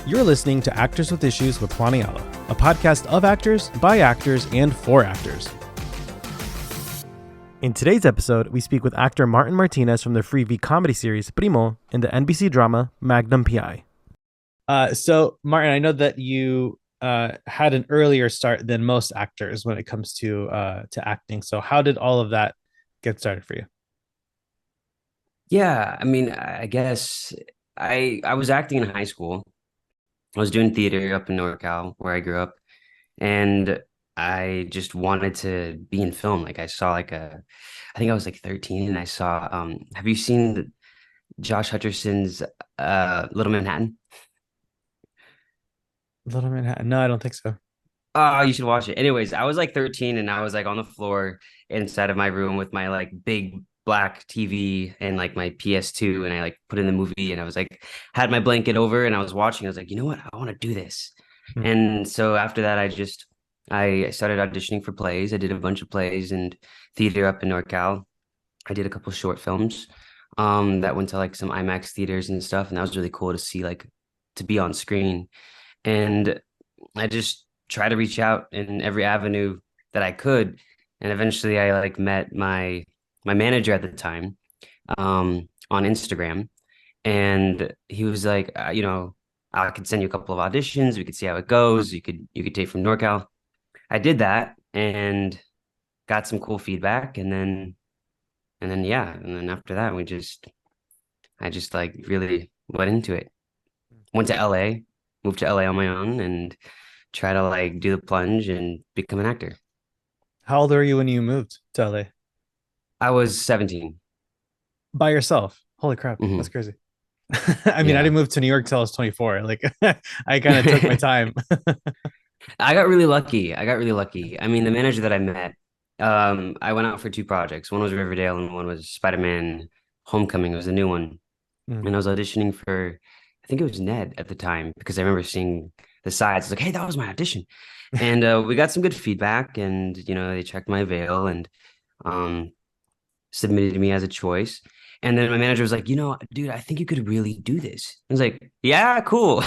You're listening to Actors with Issues with Juanialo, a podcast of actors, by actors, and for actors. In today's episode, we speak with actor Martin Martinez from the Freevee comedy series PRIMO and the NBC drama Magnum P.I. So, Martin, I know that you had an earlier start than most actors when it comes to acting. So how did all of that get started for you? Yeah, I mean, I guess I was acting in high school. I was doing theater up in NorCal where I grew up, and I just wanted to be in film. Like I saw I think I was like 13, and I saw have you seen Josh Hutcherson's Little Manhattan? Little Manhattan? No, I don't think so. Oh, you should watch it. Anyways, I was like 13 and I was like on the floor inside of my room with my like big black TV and like my PS2 and I like put in the movie and I was like had my blanket over and I was watching. I was like, you know what? I want to do this. Hmm. And so after that, I started auditioning for plays. I did a bunch of plays and theater up in NorCal. I did a couple short films that went to like some IMAX theaters and stuff. And that was really cool to see like to be on screen. And I just try to reach out in every avenue that I could. And eventually I like met my manager at the time on Instagram. And he was like, I could send you a couple of auditions. We could see how it goes. You could take from NorCal. I did that and got some cool feedback. And then after that I just like really went into it. Went to LA, moved to LA on my own and try to like do the plunge and become an actor. How old were you when you moved to LA? I was 17. By yourself? Holy crap, that's Hmm. crazy. I mean, I Yeah. didn't move to New York till I was 24. Like, I kind of took my time. I got really lucky. I got really lucky. I mean, the manager that I met, I went out for two projects. One was Riverdale and one was Spider-Man Homecoming. It was a new one. Mm. And I was auditioning for, I think it was Ned at the time because I remember seeing the sides. It's like, hey, that was my audition. And we got some good feedback and, they checked my veil and um, submitted me as a choice. And then my manager was like, dude, I think you could really do this. I was like, yeah, cool.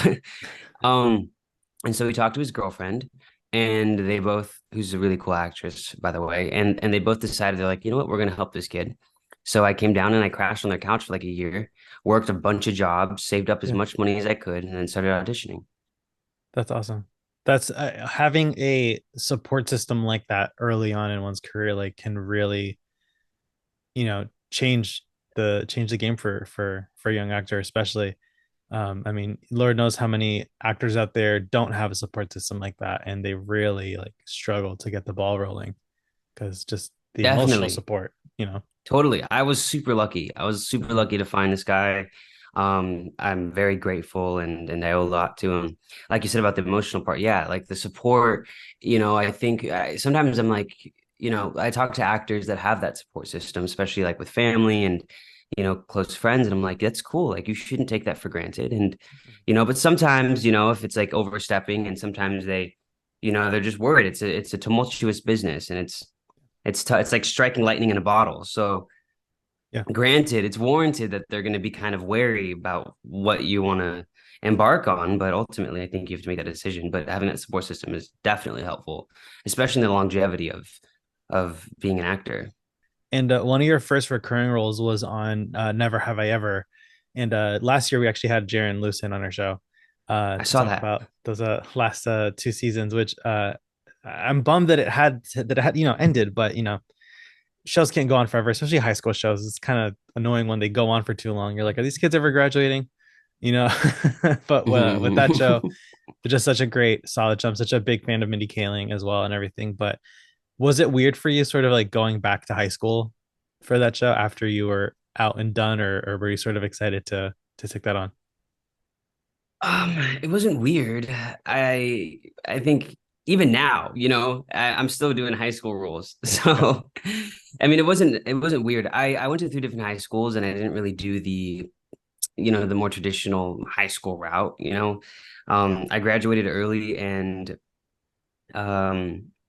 Um, and so he talked to his girlfriend, and they both, who's a really cool actress, by the way, and they both decided they're like, you know what, we're gonna help this kid. So I came down and I crashed on their couch for like a year, worked a bunch of jobs, saved up as Yeah, much money as I could, and then started auditioning. that's awesome. That's having a support system like that early on in one's career, like can really, change the game for a young actor, especially. I mean, Lord knows how many actors out there don't have a support system like that, and they really like struggle to get the ball rolling because just the emotional Definitely. support. Totally. I was super lucky. I was super lucky to find this guy. I'm very grateful and I owe a lot to him. Like you said about the emotional part, yeah, like the support, I think sometimes I'm like, I talk to actors that have that support system, especially like with family and, close friends. And I'm like, that's cool. Like you shouldn't take that for granted. And, but sometimes, if it's like overstepping and sometimes they're just worried. It's a tumultuous business and it's like striking lightning in a bottle. So Yeah. granted, it's warranted that they're going to be kind of wary about what you want to embark on, but ultimately, I think you have to make that decision. But having that support system is definitely helpful, especially in the longevity of being an actor. And one of your first recurring roles was on Never Have I Ever. And last year we actually had Jaron Lucen on our show I to saw talk that. about those last two seasons, which I'm bummed that it had ended, but shows can't go on forever, especially high school shows. It's kind of annoying when they go on for too long. You're like, are these kids ever graduating? You know, but with that show, it's just such a great solid show. I'm such a big fan of Mindy Kaling as well and everything. But was it weird for you sort of like going back to high school for that show after you were out and done, or were you sort of excited to take that on? It wasn't weird. I think even now, I'm still doing high school roles. Yeah. So, I mean, it wasn't weird. I went to three different high schools and I didn't really do the more traditional high school route. I graduated early and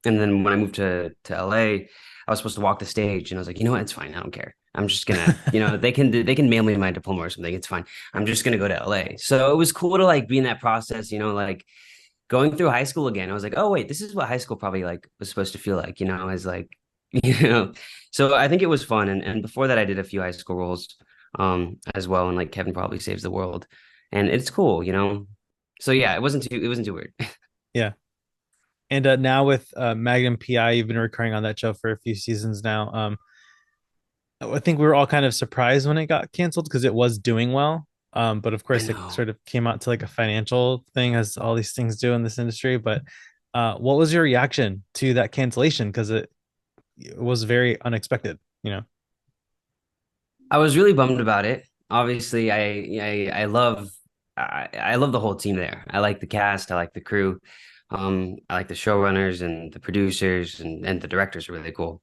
then when I moved to LA, I was supposed to walk the stage and I was like, you know what, it's fine. I don't care. I'm just gonna, they can mail me my diploma or something. It's fine. I'm just gonna go to LA. So it was cool to like be in that process, like going through high school again. I was like, oh wait, this is what high school probably like was supposed to feel like, as like, you know. So I think it was fun. And before that I did a few high school roles as well. And like Kevin Probably Saves the World. And it's cool. So yeah, it wasn't too weird. Yeah. And now with Magnum PI, you've been recurring on that show for a few seasons now. I think we were all kind of surprised when it got canceled because it was doing well. But of I course, it know. sort of came out to like a financial thing, as all these things do in this industry. But what was your reaction to that cancellation? Because it was very unexpected, you know? I was really bummed about it. Obviously, I love the whole team there. I like the cast, I like the crew. I like the showrunners and the producers and the directors are really cool.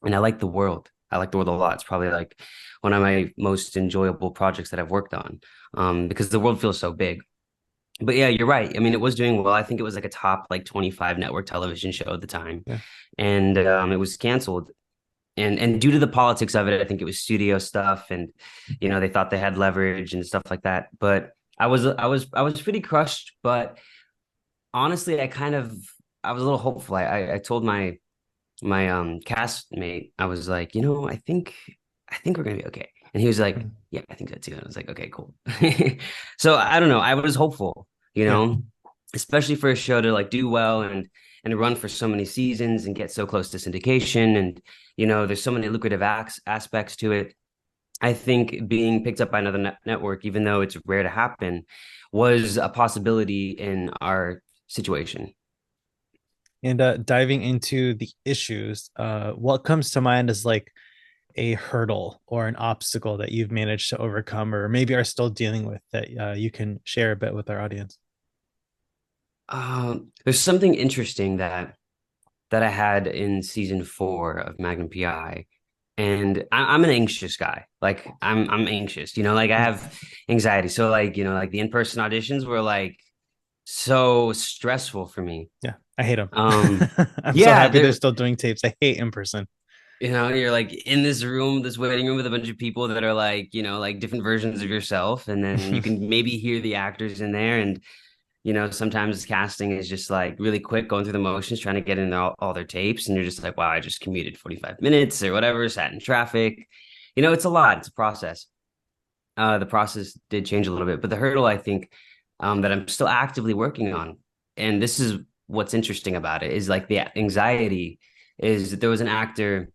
And I like the world. I like the world a lot. It's probably like one of my most enjoyable projects that I've worked on. Because the world feels so big. But yeah, you're right. I mean, it was doing well. I think it was like a top like 25 network television show at the time. Yeah. And it was canceled. And due to the politics of it, I think it was studio stuff and they thought they had leverage and stuff like that. But I was pretty crushed, but honestly, I was a little hopeful. I told my castmate, I was like, I think we're gonna be okay. And he was like, Mhm. yeah, I think that too. And I was like, okay, cool. So I don't know. I was hopeful, Yeah. especially for a show to like do well and run for so many seasons and get so close to syndication. And there's so many lucrative aspects to it. I think being picked up by another network, even though it's rare to happen, was a possibility in our situation. And diving into the issues, what comes to mind is like a hurdle or an obstacle that you've managed to overcome or maybe are still dealing with that you can share a bit with our audience? There's something interesting that I had in season 4 of Magnum PI. And I'm an anxious guy. Like I'm anxious, like I Mm. have anxiety. So like, like the in-person auditions were like so stressful for me. Yeah, I hate them. Um, I'm so yeah, happy they're they're still doing tapes. I hate in person. you're like in this room, this waiting room with a bunch of people that are like, like different versions of yourself. And then you can maybe hear the actors in there. And sometimes casting is just like really quick going through the motions, trying to get in all their tapes. And you're just like, wow, I just commuted 45 minutes or whatever, sat in traffic. It's a lot. It's a process. The process did change a little bit, but the hurdle I think that I'm still actively working on, and this is what's interesting about it, is like the anxiety is that there was an actor,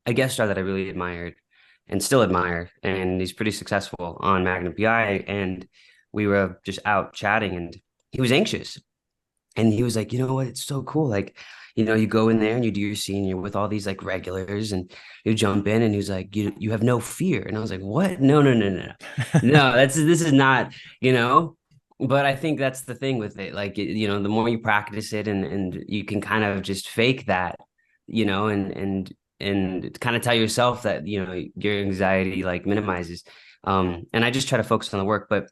a guest star that I really admired and still admire, and he's pretty successful on Magnum PI. And we were just out chatting, and he was anxious. And he was like, you know what? It's so cool. Like, you go in there and you do your scene, you're with all these like regulars, and you jump in, and he was like, you have no fear. And I was like, what? No, no, no, no, no. No, this is not, you know. But I think that's the thing with it. Like, the more you practice it, and you can kind of just fake that, and kind of tell yourself that, your anxiety like minimizes. And I just try to focus on the work. But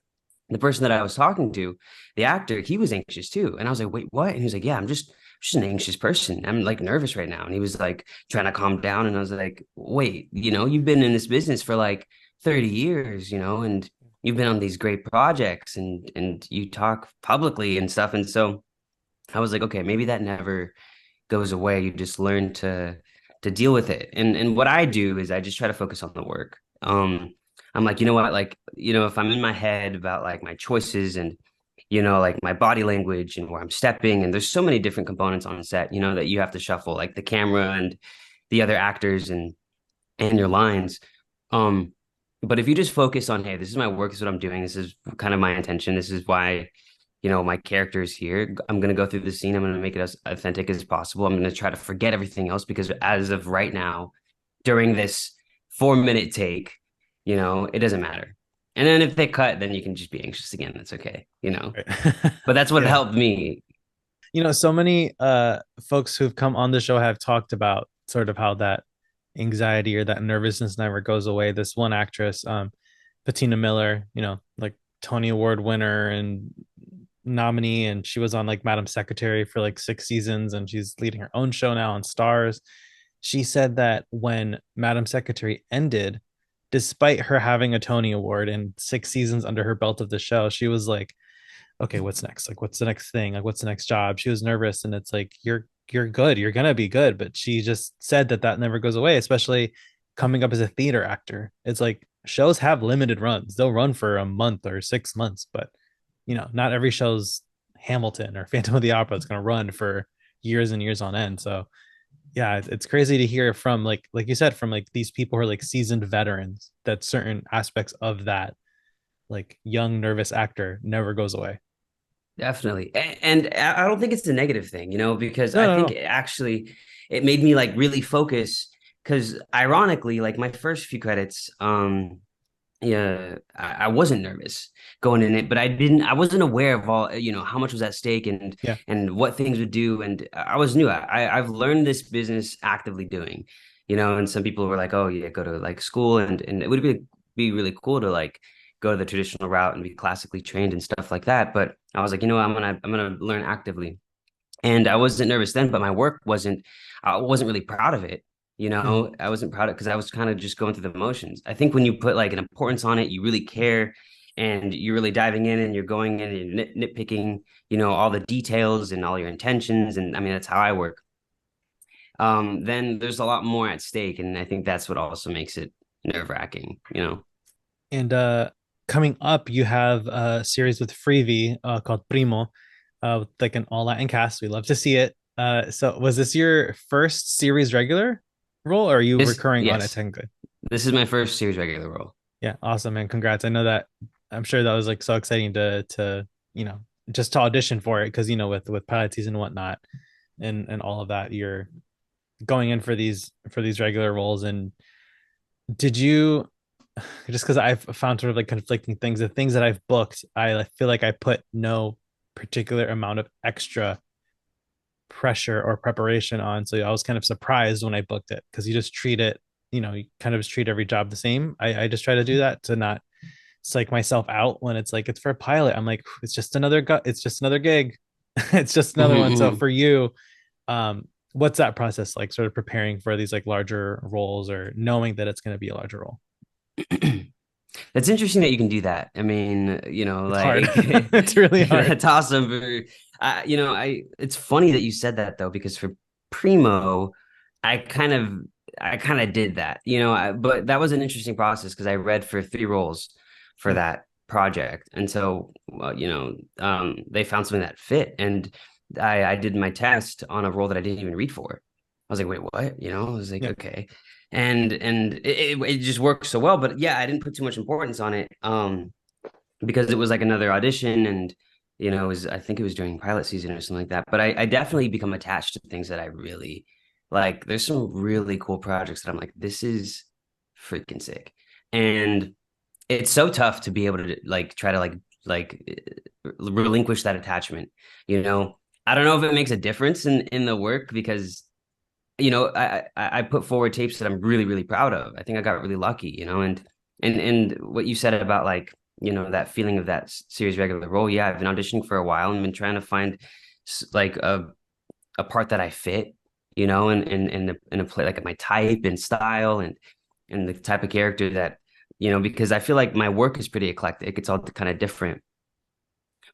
the person that I was talking to, the actor, he was anxious too. And I was like, wait, what? And he was like, yeah, I'm just an anxious person. I'm like nervous right now. And he was like trying to calm down. And I was like, wait, you've been in this business for like 30 years, and you've been on these great projects and you talk publicly and stuff. And so I was like, okay, maybe that never goes away. You just learn to deal with it. And what I do is I just try to focus on the work. I'm like, you know what, like, if I'm in my head about like my choices and like my body language and where I'm stepping, and there's so many different components on set, that you have to shuffle, like the camera and the other actors and your lines. Um, but if you just focus on, hey, this is my work, this is what I'm doing, this is kind of my intention, this is why my character is here. I'm going to go through the scene. I'm going to make it as authentic as possible. I'm going to try to forget everything else because as of right now, during this 4-minute take, it doesn't matter. And then if they cut, then you can just be anxious again. That's okay. Right. But that's what Yeah. helped me. So many folks who've come on the show have talked about sort of how that anxiety or that nervousness never goes away. This one actress, Patina Miller, like Tony Award winner and nominee, and she was on like Madam Secretary for like 6 seasons, and she's leading her own show now on Stars. she said that when Madam Secretary ended, despite her having a Tony Award and 6 seasons under her belt of the show, she was like, okay, what's next? Like, what's the next thing? Like, what's the next job? She was nervous, and it's like, you're good, you're gonna be good. But she just said that that never goes away, especially coming up as a theater actor. It's like shows have limited runs; they'll run for a month or 6 months, but not every show's Hamilton or Phantom of the Opera is gonna run for years and years on end. So yeah, it's crazy to hear from like you said, from like these people who are like seasoned veterans, that certain aspects of that like young nervous actor never goes away. Definitely. And I don't think it's a negative thing, because No, I no, think no. it made me like really focus because ironically, like my first few credits, yeah, I wasn't nervous going in it, but I wasn't aware of all, how much was at stake Yeah. and what things would do. And I was new. I've learned this business actively doing, and some people were like, oh yeah, go to like school and it would be really cool to like go to the traditional route and be classically trained and stuff like that. But I was like, I'm gonna learn actively. And I wasn't nervous then, but my work I wasn't really proud of it. Mhm. I wasn't proud of because I was kind of just going through the motions. I think when you put like an importance on it, you really care and you're really diving in and you're going in and nitpicking, all the details and all your intentions. And I mean, that's how I work. Then there's a lot more at stake. And I think that's what also makes it nerve-wracking. And coming up, you have a series with Freevee called PRIMO, with like an all Latin cast. We love to see it. So was this your first series regular role, or are you recurring on it Yes, technically? this is my first series regular role. Yeah, awesome, man. Congrats. I know that I'm sure that was like so exciting to just to audition for it, because with pilot season and whatnot and all of that, you're going in for these regular roles. And did you, just because I've found sort of like conflicting things, the things that I've booked, I feel like I put no particular amount of extra pressure or preparation on. So I was kind of surprised when I booked it, because you just treat it, you kind of just treat every job the same. I just try to do that to not psych myself out when it's like it's for a pilot. I'm like, it's just another gig. It's just another one. So Mm-hmm, for you, what's that process like, sort of preparing for these like larger roles, or knowing that it's going to be a larger role? mm-hmm. It's interesting that you can do that. I mean, It's hard. like It's really hard. that's awesome. It's funny that you said that though, because for Primo, I kind of, I kind of did that, but that was an interesting process because I read for 3 roles for Yeah. that project. And so, they found something that fit. And I did my test on a role that I didn't even read for. I was like, wait, what? I was like, Yeah. okay. And it just worked so well. But yeah, I didn't put too much importance on it. Because it was like another audition and I think it was during pilot season or something like that. But I definitely become attached to things that I really like. There's some really cool projects that I'm like, this is freaking sick. And it's so tough to be able to like try to relinquish that attachment, you know. I don't know if it makes a difference in the work because I put forward tapes that I'm really, really proud of. I think I got really lucky, and what you said about like, that feeling of that series regular role. Yeah, I've been auditioning for a while and been trying to find like a part that I fit, in a play like my type and style and the type of character that, because I feel like my work is pretty eclectic. It's all kind of different.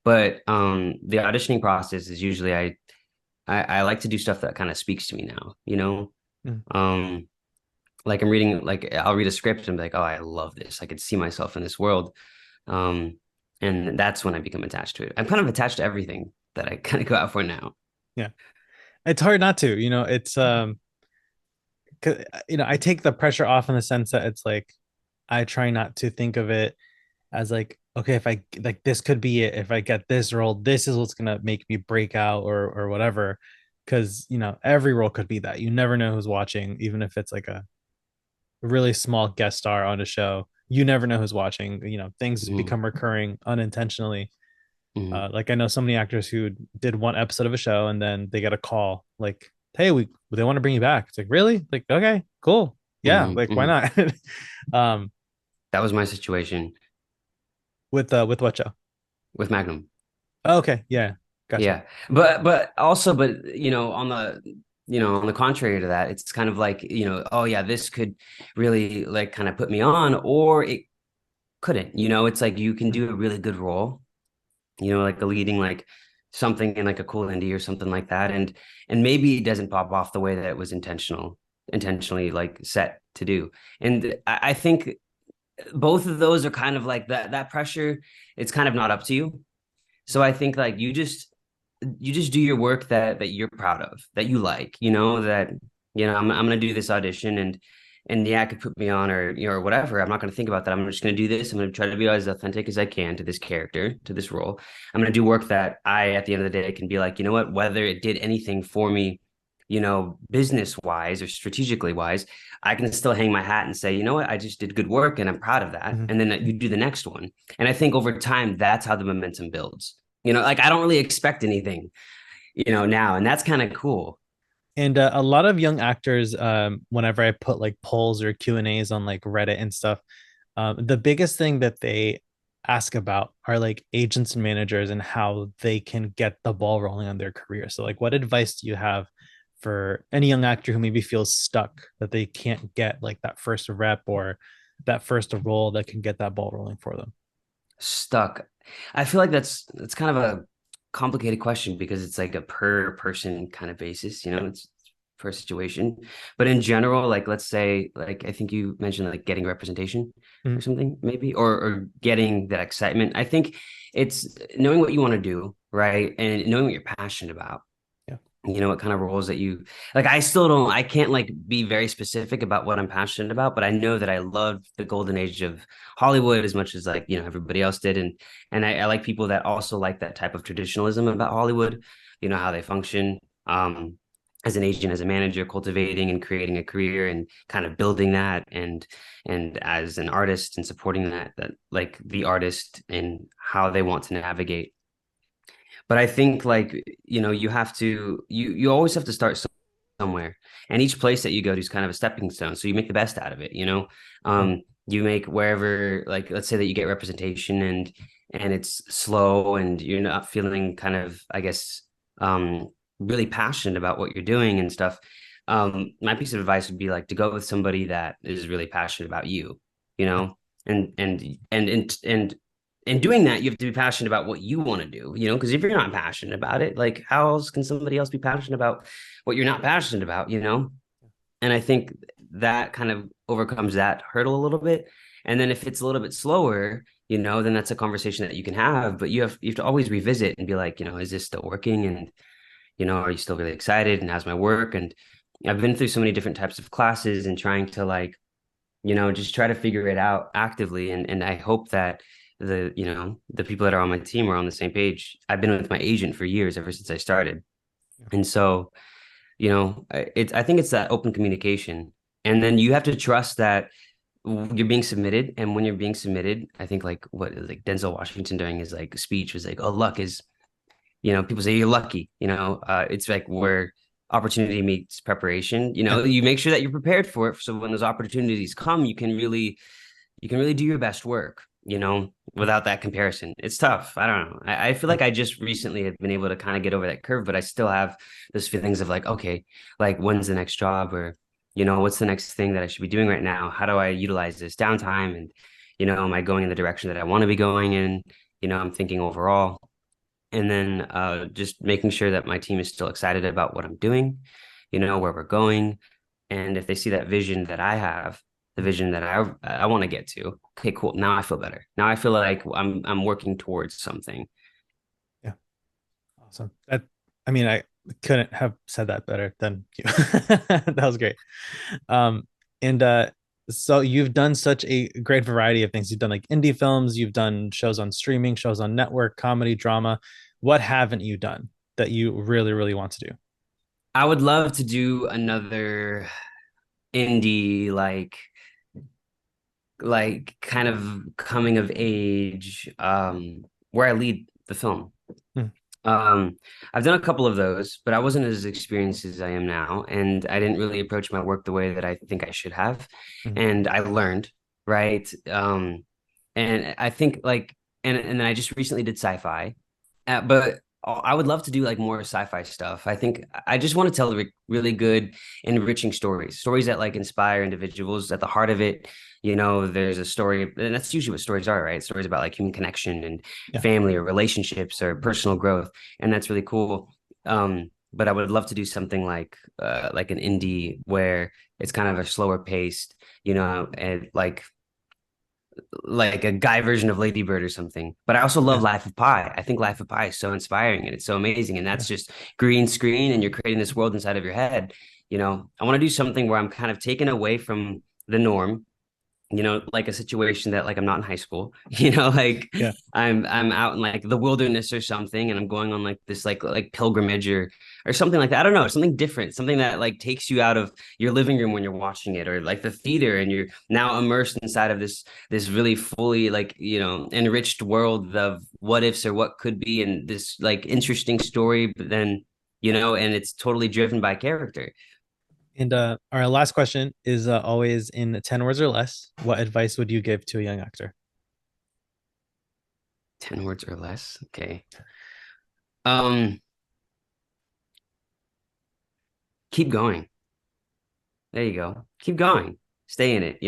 But the auditioning process is usually I like to do stuff that kind of speaks to me now. Mm. Um, like I'm reading, like I'll read a script and be like, oh, I love this. I could see myself in this world. Um, and that's when I become attached to it. I'm kind of attached to everything that I kind of go out for now. Yeah. It's hard not to, it's 'cause, I take the pressure off in the sense that it's like I try not to think of it as like, okay, if I like this could be it. If I get this role, this is what's gonna make me break out, or whatever. Because every role could be that. You never know who's watching, even if it's like a really small guest star on a show. You never know who's watching. Things Mm-hmm. become recurring unintentionally. Mm-hmm. Like I know so many actors who did one episode of a show and then they get a call like, "Hey, we they want to bring you back." It's like, really? Like, okay, cool, yeah, Mm-hmm. like why Mm-hmm. not? um, That was my situation with what show? with Magnum. Oh, okay, yeah, gotcha. Yeah. But also, on the on the contrary to that, it's kind of like, oh yeah, this could really like kind of put me on, or it couldn't. It's like you can do a really good role, like a leading like something in like a cool indie or something like that, and maybe it doesn't pop off the way that it was intentionally like set to do. And I think both of those are kind of like that pressure. It's kind of not up to you. So I think like you just do your work that you're proud of, that you like, that I'm gonna do this audition, and yeah, it could put me on, or or whatever. I'm not gonna think about that. I'm just gonna do this. I'm gonna try to be as authentic as I can to this character, to this role. I'm gonna do work that I, at the end of the day, can be like, you know what, whether it did anything for me, business wise or strategically wise, I can still hang my hat and say, you know what, I just did good work and I'm proud of that. Mhm. And then you do the next one. And I think over time, that's how the momentum builds. Like I don't really expect anything, now, and that's kind of cool. And a lot of young actors, whenever I put like polls or Q&As on like Reddit and stuff, the biggest thing that they ask about are like agents and managers and how they can get the ball rolling on their career. So, like, what advice do you have for any young actor who maybe feels stuck that they can't get like that first rep or that first role that can get that ball rolling for them? Stuck. I feel like that's kind of a complicated question because it's like a per person kind of basis, Yeah. it's per situation. But in general, like let's say, like I think you mentioned like getting representation or Mhm. something, maybe, or getting that excitement. I think it's knowing what you want to do, right? And knowing what you're passionate about. Yeah. What kind of roles that you like. I can't like be very specific about what I'm passionate about, but I know that I loved the golden age of Hollywood as much as like everybody else did. And I like people that also like that type of traditionalism about Hollywood, how they function, as an agent, as a manager, cultivating and creating a career and kind of building that, and as an artist and supporting that like the artist and how they want to navigate. But I think like, you have to, you always have to start somewhere. And each place that you go to is kind of a stepping stone. So you make the best out of it. Mhm. You make wherever, like, let's say that you get representation, and it's slow and you're not feeling kind of, I guess, really passionate about what you're doing and stuff. My piece of advice would be like to go with somebody that is really passionate about you, you Yeah. know, and in doing that, you have to be passionate about what you want to do, because if you're not passionate about it, like how else can somebody else be passionate about what you're not passionate about? And I think that kind of overcomes that hurdle a little bit. And then if it's a little bit slower, then that's a conversation that you can have, but you have to always revisit and be like, is this still working? And, are you still really excited? And how's my work? And I've been through so many different types of classes and trying to like, just try to figure it out actively. And I hope that the people that are on my team are on the same page. I've been with my agent for years, ever since I started. And so, I think it's that open communication. And then you have to trust that you're being submitted. And when you're being submitted, I think like what like Denzel Washington during his like speech was like, oh, luck is, people say you're lucky, it's like where opportunity meets preparation. Yeah. You make sure that you're prepared for it. So when those opportunities come, you can really do your best work, without that comparison. It's tough. I don't know. I feel Yeah. like I just recently have been able to kind of get over that curve, but I still have those feelings of like, okay, like when's the next job, or, what's the next thing that I should be doing right now? How do I utilize this downtime? And, am I going in the direction that I want to be going in? I'm thinking overall. And then just making sure that my team is still excited about what I'm doing, where we're going. And if they see that vision that I have, the Mhm. vision that I want to get to, okay, cool. Now I feel better. Now I feel like I'm working towards something. Yeah. Awesome. I mean, I couldn't have said that better than you. That was great. Um, and so you've done such a great variety of things. You've done like indie films, you've done shows on streaming, shows on network, comedy, drama. What haven't you done that you really, really want to do? I would love to do another indie like kind of coming of age, where I lead the film. Hmm. Um, I've done a couple of those, but I wasn't as experienced as I am now, and I didn't really approach my work the way that I think I should have. Hmm. And I learned, right? And I think like, and then I just recently did sci-fi, but I would love to do like more sci-fi stuff. I think I just want to tell really good, enriching stories that like inspire individuals. At the heart of it, there's a story, and that's usually what stories are, right? Stories about like human connection and Yeah. family or relationships or personal growth, and that's really cool. But I would love to do something like an indie where it's kind of a slower paced, and like a guy version of Lady Bird or something. But I also love Yeah. Life of Pi. I think Life of Pi is so inspiring and it's so amazing. And Yeah. that's just green screen and you're creating this world inside of your head. I want to do something where I'm kind of taken away from the norm, like a situation that like I'm not in high school, like Yeah. I'm out in like the wilderness or something and I'm going on like this like pilgrimage or something like that. I don't know, something different, something that like takes you out of your living room when you're watching it, or like the theater and you're now immersed inside of this really fully like, enriched world of what ifs or what could be, and this like interesting story, but then and it's totally driven by character. And our last question is always in 10 words or less. What advice would you give to a young actor? 10 words or less. Okay. Um, keep going. There you go. Keep going. Stay in it.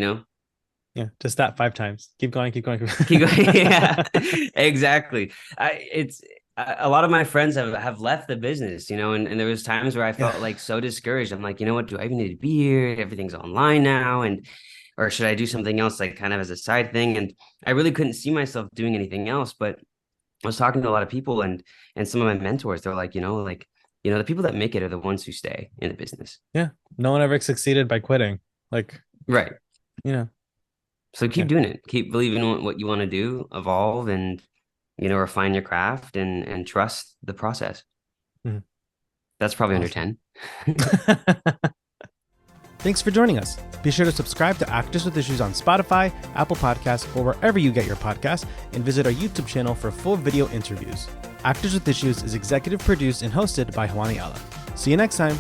Yeah, just that 5 times. Keep going, keep going. Keep going. Yeah, exactly. It's a lot of my friends have left the business, and there was times where I Yeah. felt like so discouraged. I'm like, you know what? Do I even need to be here? Everything's online now, and or should I do something else, like kind of as a side thing? And I really couldn't see myself doing anything else. But I was talking to a lot of people, and some of my mentors, they're like, the people that make it are the ones who stay in the business. Yeah. No one ever succeeded by quitting. Like, Right. you know, So yeah. keep doing it. Keep believing in what you want to do, evolve, and refine your craft and trust the process. Mhm. That's probably under Awesome. 10. Thanks for joining us. Be sure to subscribe to Actors with Issues on Spotify, Apple Podcasts, or wherever you get your podcasts, and visit our YouTube channel for full video interviews. Actors with Issues is executive produced and hosted by Hawai'i. See you next time.